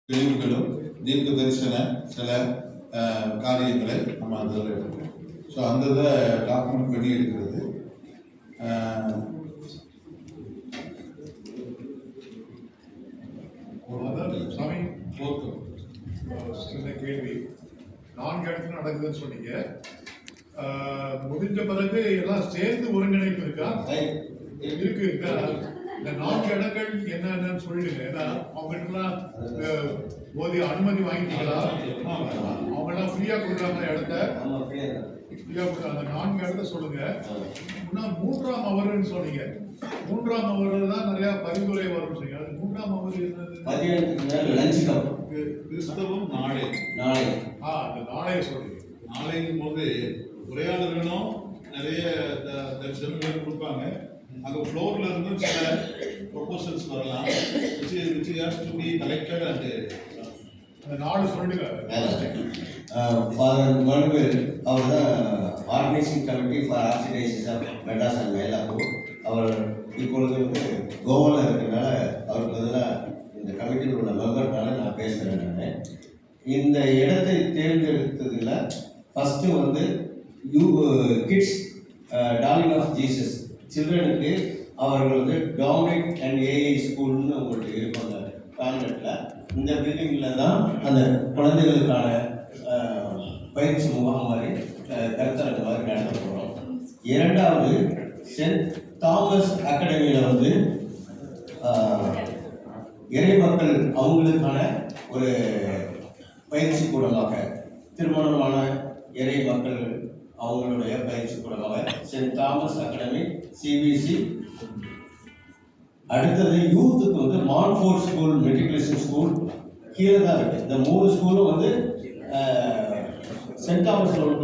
தெளிவுகளும் தீர்க்க தரிசன சில காரியங்களை நம்ம அதில் எடுக்கிறோம். ஸோ அந்த இதை டாக்குமெண்ட் பண்ணி எடுக்கிறது. சாமி சின்ன கேள்வி, 4 இடத்துல நடக்குதுன்னு சொன்னீங்க. முடிஞ்ச பிறகு எல்லாம் சேர்ந்து ஒருங்கிணைப்பு இருக்கா? இருக்கு. இந்த 4 இடங்கள் என்னன்னு சொல்லிடுங்க. ஏன்னா அவங்ககிட்டலாம் போதிய அனுமதி வாங்கிட்டீங்களா? அவங்க எல்லாம் ஃப்ரீயா கொடுக்குறாங்க இடத்த? ஃப்ரீயா கொடுக்குறாங்க. 4 இடத்த சொல்லுங்க. இன்னும் 3ஆம் அவர்னு சொன்னீங்க. 3ஆம் அவர் தான் நிறைய பரிந்துரை வரும் சொன்னீங்க. 3ஆம் அவர் என்னது? கிறிஸ்தவம் நாளை அந்த நாளைய சொல்லுங்க. நாளைக்கும் போது உரையாளர்களும் நிறைய தரிசனங்கள் கொடுப்பாங்க. அங்கே ஃப்ளோரில் இருந்தும் சில ப்ரொபோசல்ஸ் வரலாம். which has to be collected and அந்த நாலு சொல்லுங்க. ஃபாதர் மனுவேல் அவர் தான் organizing committee for archdioceses of Madras and Mylapore. அவர் இப்பொழுது கோவாவில் இருக்கிறதுனால அவருக்கு பதிலாக இந்த கமிட்டியில் உள்ள மெம்பர்னால நான் பேசுகிறேன். நான் இந்த இடத்தை தேர்ந்தெடுத்ததில் first kids darling of Jesus சில்ட்ரனுக்கு அவர்கள் டாமினிக் அண்ட் ஏஐ ஸ்கூல்னு உங்களுக்கு இருப்பாங்க கான்வென்ட்டில். இந்த பில்டிங்கில் தான் அந்த குழந்தைகளுக்கான பயிற்சி முகாம் மாதிரி கருத்தரங்கு மாதிரி நடத்த போகிறோம். 2வது சென்ட் தாமஸ் அகாடமியில் இறை மக்கள் அவங்களுக்கான ஒரு பயிற்சி கூடமாக, திருமணமான இறை மக்கள் அவங்களுடைய பயிற்சி கூடமாக சென்ட் தாமஸ் அகாடமி சிபிசி. அடுத்தது யூத்துக்கு மான்ஃபோர்ட் ஸ்கூல் மெட்ரிகுலேஷன் ஸ்கூல் கீழே தான் இருக்குது. இந்த 3 ஸ்கூலும் சென்ட் தாமஸ் ரோட்டில்